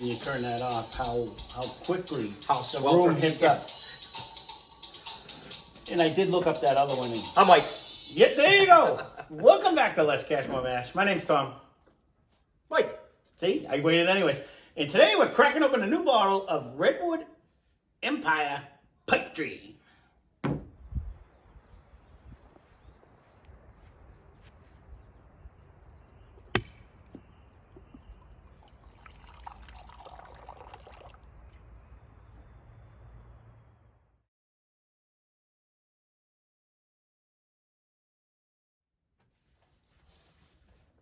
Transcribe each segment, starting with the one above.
You turn that off, how quickly How the room hits up. And I did look up that other one. And, I'm like, yeah, there you go. Welcome back to Less Cash, More Mash. My name's Tom. Mike. See, I waited anyways. And today we're cracking open a new bottle of Redwood Empire Pipe Dream.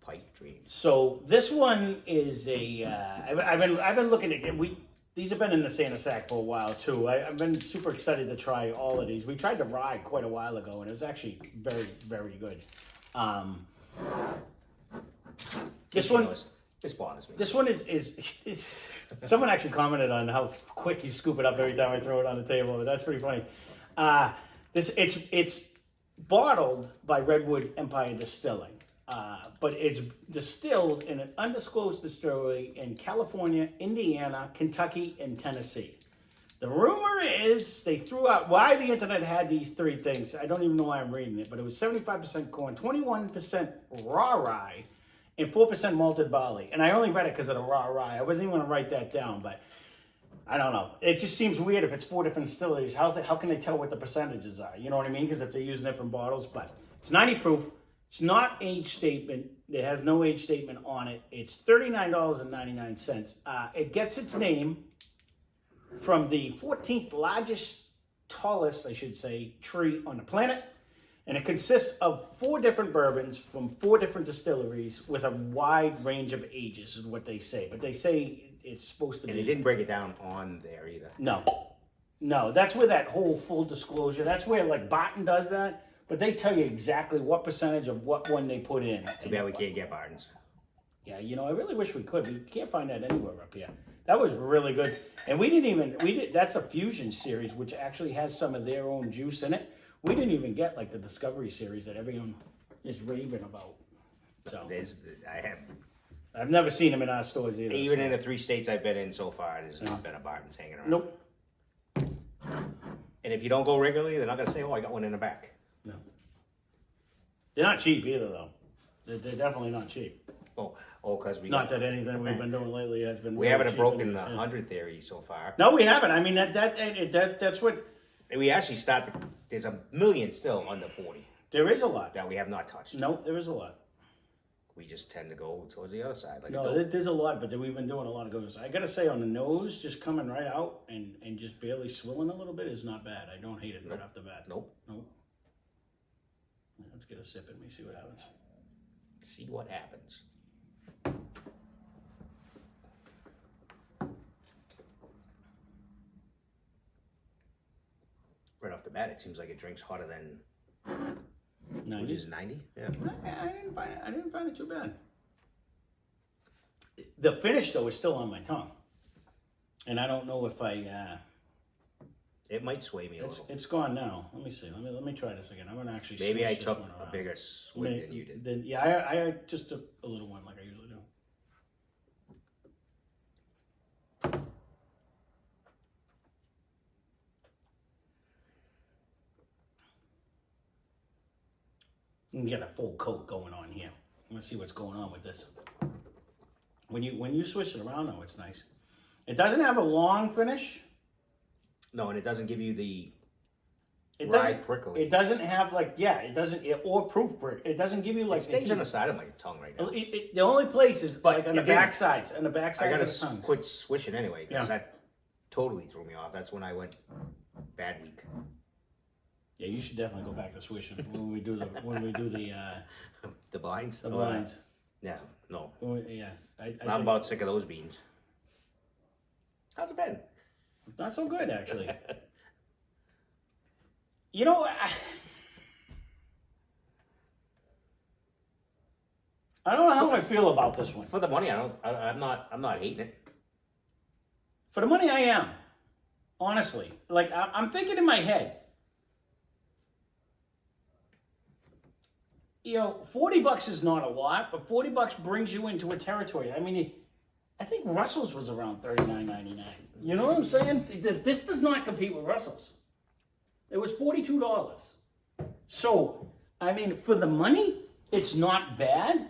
Pipe dreams. So this one is a. I've been looking at these have been in the Santa sack for a while too. I've been super excited to try all of these. We tried the rye quite a while ago, and it was actually very good. This one. This bothers me. This one is someone actually commented on how quick you scoop it up every time I throw it on the table. That's pretty funny. It's bottled by Redwood Empire Distilling. But it's distilled in an undisclosed distillery in California, Indiana, Kentucky, and Tennessee. The rumor is they threw out why the internet had these three things. I don't even know why I'm reading it, but it was 75% corn, 21% raw rye, and 4% malted barley. And I only read it because of the raw rye. I wasn't even going to write that down, but I don't know. It just seems weird if it's four different distilleries. How can they tell what the percentages are? You know what I mean? Because if they're using different bottles, but it's 90 proof. It's not age statement. It has no age statement on it. It's $39.99. It gets its name from the 14th largest, tallest, I should say, tree on the planet. And it consists of 4 different bourbons from 4 different distilleries with a wide range of ages, is what they say. But they say it's supposed to be. And they didn't break it down on there either. No. That's where that whole full disclosure, that's where like Barton does that. But they tell you exactly what percentage of what one they put in. Too bad we can't get Barton's. Yeah, I really wish we could. We can't find that anywhere up here. That was really good. And that's a Fusion series, which actually has some of their own juice in it. We didn't even get like the Discovery series that everyone is raving about. So I've never seen them in our stores either. Even in the 3 states I've been in so far, there's not been a Barton's hanging around. Nope. And if you don't go regularly, they're not going to say, oh, I got one in the back. No. They're not cheap either, though. They're definitely not cheap. Because we not that anything we've been doing lately has been. We really haven't cheap broken anyways, the 100 theory so far. No, we haven't. I mean that's what. We actually there's a million still under 40 There is a lot that we have not touched. No, there is a lot. We just tend to go towards the other side. There's a lot, but we've been doing a lot of goes. I gotta say, on the nose, just coming right out and just barely swilling a little bit is not bad. I don't hate it right off the bat. Nope. Let's get a sip and see what happens. See what happens. Right off the bat, it seems like it drinks hotter than 90? Which is 90. Yeah. I didn't find it too bad. The finish though is still on my tongue, and I don't know if It might sway me a little. It's gone now. Let me see. Let me try this again. I'm gonna actually. Maybe I took a bigger swig than you did. I just took a little one like I usually do. You can get a full coat going on here. Let's see what's going on with this. When you switch it around though, it's nice. It doesn't have a long finish. No, and it doesn't give you the prickly. It doesn't have or proof prick. It doesn't give you like. It stays on the side of my tongue right now. The only place is like on the back sides. On the back sides of the tongue. I gotta quit swishing anyway because that totally threw me off. That's when I went bad week. Yeah, you should definitely go back to swishing when we do the the blinds. The blinds. Yeah, no. Yeah, I'm about sick of those beans. How's it been? Not so good, actually. I don't know how I feel about this one. For the money, I'm not hating it. For the money, I am. Honestly, like I'm thinking in my head. $40 is not a lot, but $40 brings you into a territory. I mean, I think Russell's was around $39.99. You know what I'm saying? This does not compete with Russell's. It was $42. So, I mean, for the money, it's not bad.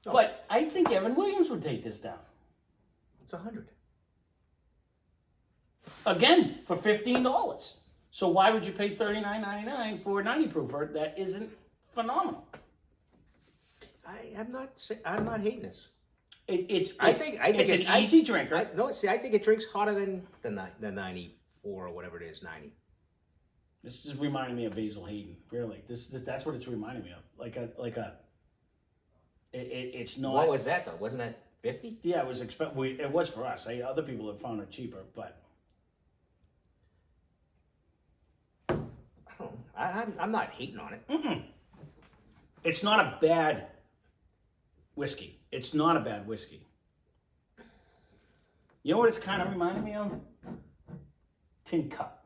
No. But I think Evan Williams would take this down. It's 100. Again, for $15. So why would you pay $39.99 for a 90 proofer that isn't phenomenal? I'm not hating this. It's an easy drinker. I think it drinks hotter than the 94 or whatever it is, 90. This is reminding me of Basil Hayden. Really, that's what it's reminding me of. It's not. What was that though? Wasn't that 50? Yeah, it was it was for us. Other people have found it cheaper, but I don't know. I'm not hating on it. Mm-mm. It's not a bad whiskey. It's not a bad whiskey. You know what it's kind of reminding me of? Tin Cup.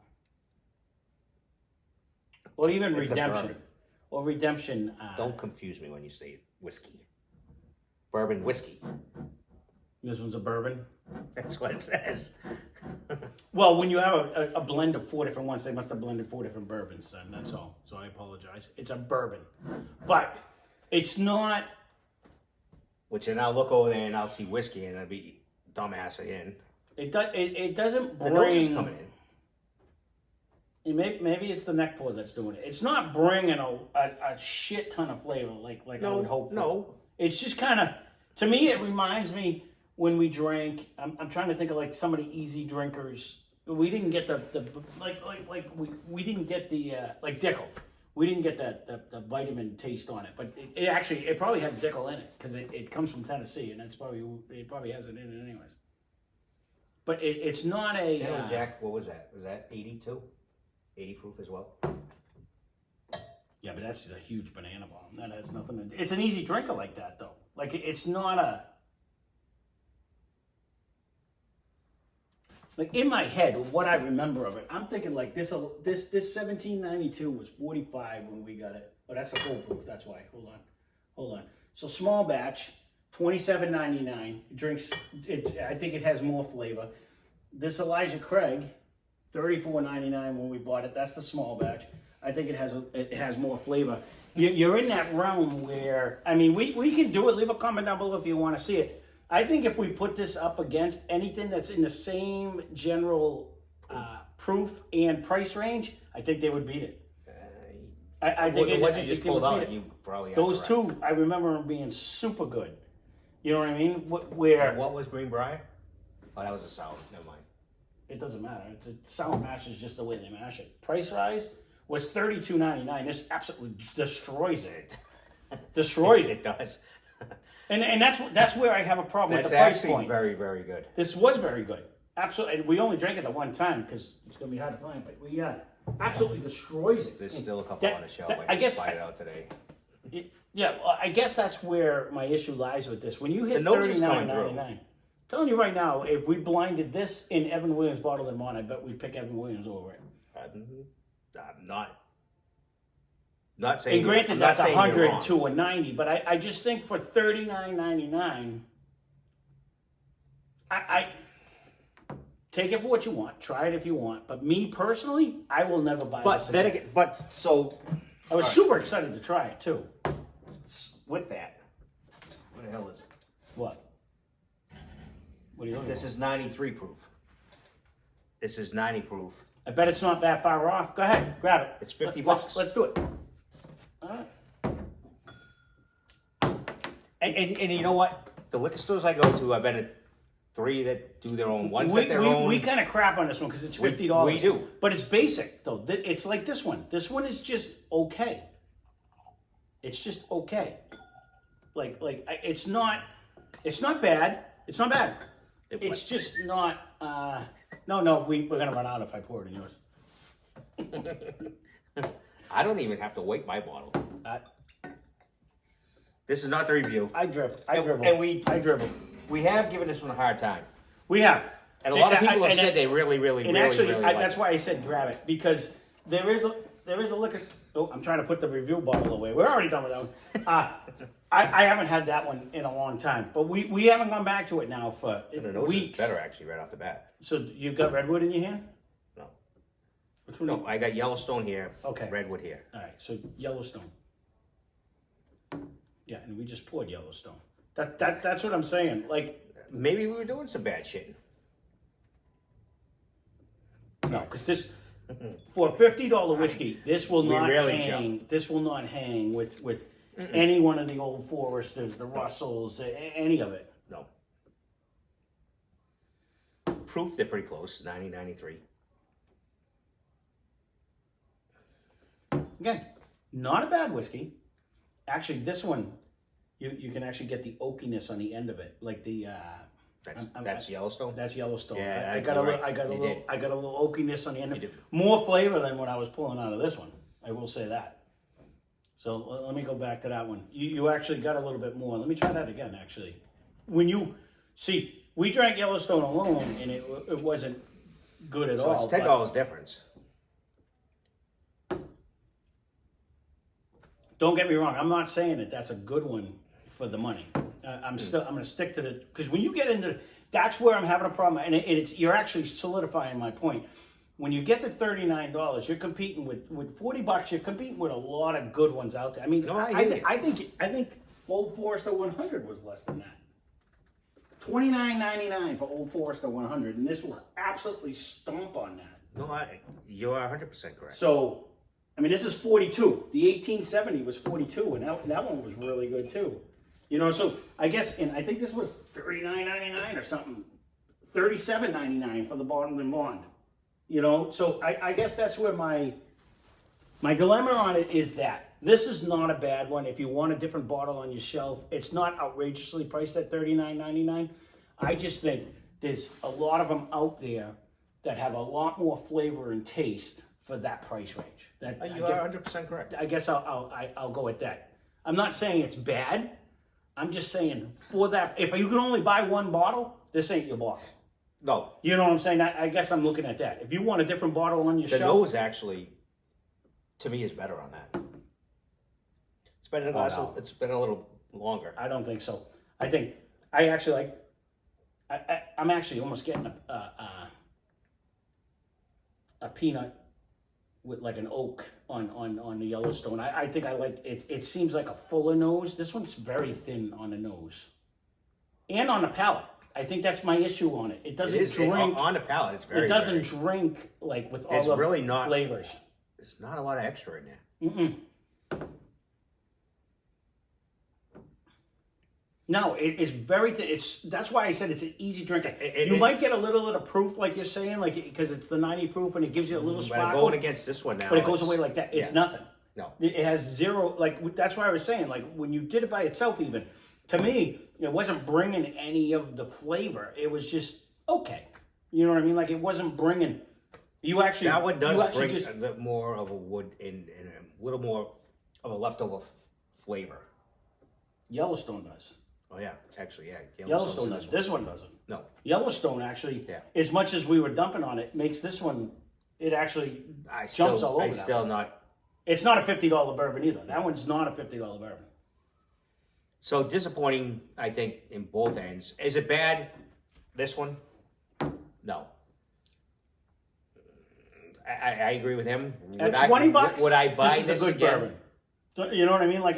Or even It's a Redemption. bourbon. Or Redemption. Don't confuse me when you say whiskey. Bourbon whiskey. This one's a bourbon. That's what it says. Well, when you have a blend of 4 different ones, they must have blended 4 different bourbons then, that's all. So I apologize. It's a bourbon. But it's not... Which then I'll look over there and I'll see whiskey and I'll be dumbass again. It doesn't The nose is bring... coming in. Maybe it's the neck pour that's doing it. It's not bringing a shit ton of flavor like I would hope for. No. It's just kind of... To me, it reminds me when we drank... I'm trying to think of like some of the easy drinkers. We didn't get we didn't get the like Dickel. We didn't get the vitamin taste on it, but it probably has Dickel in it because it comes from Tennessee, and it probably has it in it anyways. But it's not a Gentleman Jack, what was that? Was that 82? 80 proof as well? Yeah, but that's a huge banana bomb. That has nothing to do. It's an easy drinker like that though. Like it's not a. Like in my head, what I remember of it, I'm thinking like this 1792 was 45 when we got it. Oh, that's a full proof. That's why. Hold on. So small batch, $27.99. Drinks. I think it has more flavor. This Elijah Craig, $34.99 when we bought it. That's the small batch. I think it has more flavor. You're in that realm where I mean we can do it. Leave a comment down below if you want to see it. I think if we put this up against anything that's in the same general proof and price range, I think they would beat it. I think what you just pulled out, you probably have those two. I remember them being super good. You know what I mean? What was Greenbrier? Oh, that was a sour. Never mind. It doesn't matter. Sour mash is just the way they mash it. Price rise was $32.99. This absolutely destroys it. Destroys it. It does. And that's where I have a problem with the That's price point. actually very, very good. This was very good. Absolutely. We only drank it at one time because it's going to be hard to find. But we absolutely destroys it. There's still a couple on the shelf. I just spied it out today. Yeah, well, I guess that's where my issue lies with this. When you hit The nose is coming $39.99, I'm telling you right now, if we blinded this in Evan Williams bottle them on, I bet we'd pick Evan Williams over it. I'm not saying. And granted, I'm that's not saying you're 100 wrong. to a 90, but I just think for $39.99, I take it for what you want. Try it if you want. But me personally, I will never buy this again. I was super excited to try it too. With that, what the hell is it? What? What are you looking This for? is 93 proof. This is 90 proof. I bet it's not that far off. Go ahead, grab it. It's 50 Let's- bucks. Let's do it. All right. And you know what? The liquor stores I go to, I've been at 3 that do their own. One's got their own. We kind of crap on this one because it's $50. We do. But it's basic though. It's like this one. This one is just okay. It's just okay. It's not bad. It's not bad. It's just not. No. We're gonna run out if I pour it in yours. I don't even have to weight my bottle. This is not the review. I dribble. And I dribble. We have given this one a hard time. We have. And a lot of people have said they really And actually, like that's it. why I said grab it because there is there is a liquor. Oh, I'm trying to put the review bottle away. We're already done with that one. I haven't had that one in a long time, but we haven't gone back to it now for The nose weeks. is better actually right off the bat. So you got Redwood in your hand? No. Which one? No, I got Yellowstone here. Okay. Redwood here. All right, so Yellowstone. Yeah, and we just poured Yellowstone. That's what I'm saying. Like, maybe we were doing some bad shit. no, because this for a $50 whiskey, this will not really hang. This will not hang with any one of the Old Foresters, the Russells, any of it. No. Proof, they're pretty close. 90, 93. Again, not a bad whiskey. Actually, this one, you can actually get the oakiness on the end of it, like the. That's Yellowstone. That's Yellowstone. Yeah, I got a little, I got a little oakiness on the end of it. More flavor than what I was pulling out of this one. I will say that. So let me go back to that one. You actually got a little bit more. Let me try that again. Actually, when you see, we drank Yellowstone alone, and it wasn't good at all. So it's $10 difference. Don't get me wrong. I'm not saying that that's a good one for the money. I'm going to stick to the, because when you get into, that's where I'm having a problem, and it's you're actually solidifying my point. When you get to $39, you're competing with $40. You're competing with a lot of good ones out there. I mean, No, I think Old Forester 100 was less than that. $29.99 for Old Forester 100, and this will absolutely stomp on that. No, you are 100% correct. So, I mean, this is 42. The 1870 was 42, and that one was really good too. You know, so I guess, and I think this was $39.99 or something, $37.99 for the bottled and bond. You know, so I guess that's where my dilemma on it is that this is not a bad one. If you want a different bottle on your shelf, it's not outrageously priced at $39.99. I just think there's a lot of them out there that have a lot more flavor and taste for that price range. You are 100% correct. I guess I'll go with that. I'm not saying it's bad. I'm just saying for that, if you can only buy one bottle, this ain't your bottle. No. You know what I'm saying? I guess I'm looking at that. If you want a different bottle on your The shelf. nose actually, to me, is better on that. It's been it's been a little longer. I don't think so. I think I actually like. I'm actually almost getting a peanut with like an oak on the Yellowstone. I think I like it. It seems like a fuller nose. This one's very thin on the nose, and on the palate. I think that's my issue on it. It doesn't drink on the palate. It's very. It doesn't drink like with all it's the really not, flavors. There's not a lot of extra in there. No, it's very. That's why I said it's an easy drink. You might get a little of proof, like you're saying, like because it's the 90 proof and it gives you a little sparkle. But going against this one now, but it goes away like that. It's nothing. No, it has zero. Like that's why I was saying, like when you did it by itself, even to me, it wasn't bringing any of the flavor. It was just okay. You know what I mean? Like it wasn't bringing. You actually that one does bring just, a bit more of a wood and a little more of a leftover flavor. Yellowstone does. Oh yeah, actually, yeah. Yellowstone does. This one doesn't. No. Yellowstone actually, as much as we were dumping on it, makes this one. It actually jumps all over. It's not a $50 bourbon either. That one's not a $50 bourbon. So disappointing, I think, in both ends. Is it bad? This one? No. I agree with him. At $20, would I buy this is a good again? bourbon. You know what I mean? Like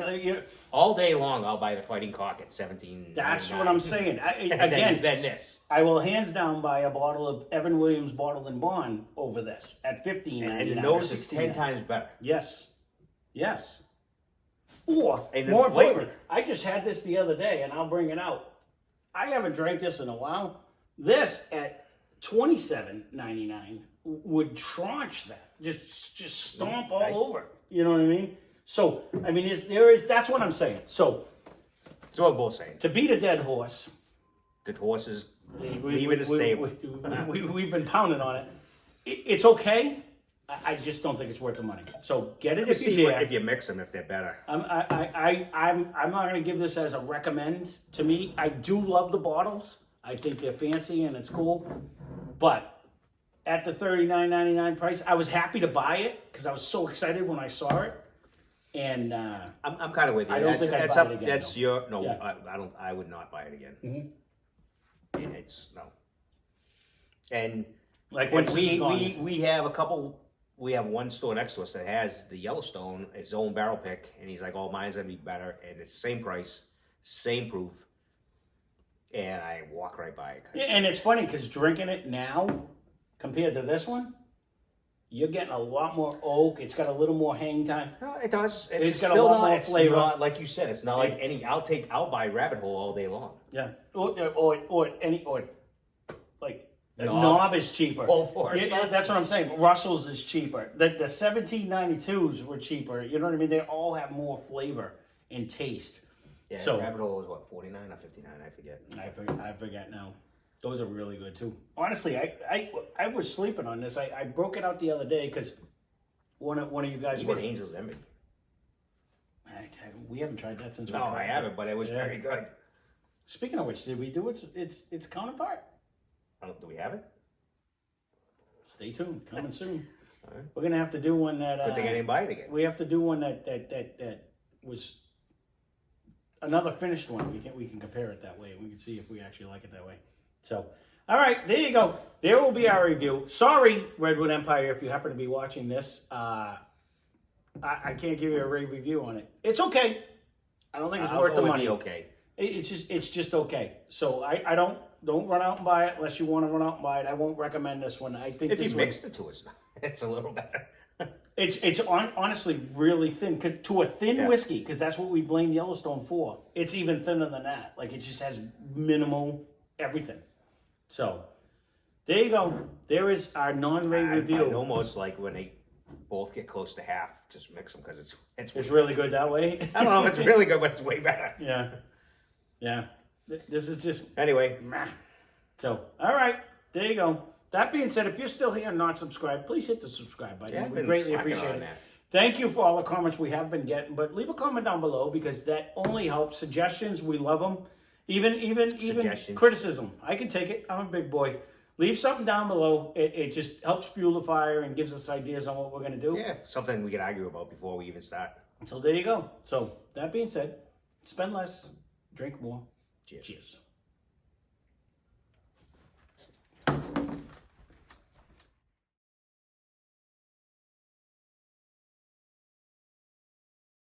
all day long, I'll buy the Fighting Cock at $17. That's what I'm saying. Then this, I will hands down buy a bottle of Evan Williams Bottled and Bond over this at $15.99. And the nose is 10 times better. Yes. Or more flavor. I just had this the other day, and I'll bring it out. I haven't drank this in a while. This at $27.99 would tranche that. Just stomp all over. You know what I mean? So, I mean, that's what I'm saying. So we're both saying. To beat a dead horse. The horse is leaving the stable. We've been pounding on it. It's okay. I just don't think it's worth the money. So get it if you dare. If you mix them, if they're better. I'm not going to give this as a recommend. To me, I do love the bottles. I think they're fancy and it's cool. But at the $39.99 price. I was happy to buy it because I was so excited when I saw it. And I'm kind of with you. I don't think I'd that's buy up. it again, That's though. your no. Yeah. I don't. I would not buy it again. Mhm. It's no. And like and once this is gone, we have a couple. We have one store next to us that has the Yellowstone, its own barrel pick, and he's like, "Oh, mine's gonna be better, and it's the same price, same proof." And I walk right by it. yeah, and it's funny because drinking it now compared to this one, you're getting a lot more oak. It's got a little more hang time. No, it does. It's got a still lot not, more it's flavor. Not, like you said, it's not like any. I'll buy Rabbit Hole all day long. Yeah, or like the Knob. knob is cheaper. All for it. Yeah, that's what I'm saying. Russell's is cheaper. The 1792s were cheaper. You know what I mean? They all have more flavor and taste. Yeah, So Rabbit Hole was what, 49 or 59? I forget. I forget now. Those are really good too. Honestly, I was sleeping on this. I broke it out the other day because one of you guys Even Angel's Envy. we haven't tried that since. No, I haven't, but it was very good. Speaking of which, did we do its counterpart? Do we have it? Stay tuned. Coming soon. All right. We're gonna have to do one that. Good thing I didn't buy it again. We have to do one that was another finished one. We can compare it that way. We can see if we actually like it that way. So, all right, there you go. There will be our review. Sorry, Redwood Empire, if you happen to be watching this, I can't give you a rave review on it. It's okay. I don't think it's worth the money. Okay. It's just okay. So I don't run out and buy it unless you want to run out and buy it. I won't recommend this one. I think If this you one, mixed it to us, it's a little better. it's honestly really thin to a thin whiskey, because that's what we blame Yellowstone for. It's even thinner than that. Like, it just has minimal everything. So there you go. There is our non-rave review. I'd almost like when they both get close to half, just mix them because It's really good that way. I don't know if it's really good, but it's way better. Yeah. This is just Anyway. So, all right, there you go. That being said, if you're still here and not subscribed, please hit the subscribe button. Yeah, I've We been greatly slacking appreciate on it. that. Thank you for all the comments we have been getting, but leave a comment down below because that only helps. Suggestions, we love them. Even criticism, I can take it. I'm a big boy. Leave something down below. It just helps fuel the fire and gives us ideas on what we're going to do. Yeah, something we can argue about before we even start. So there you go. So that being said, spend less, drink more. Cheers. Cheers.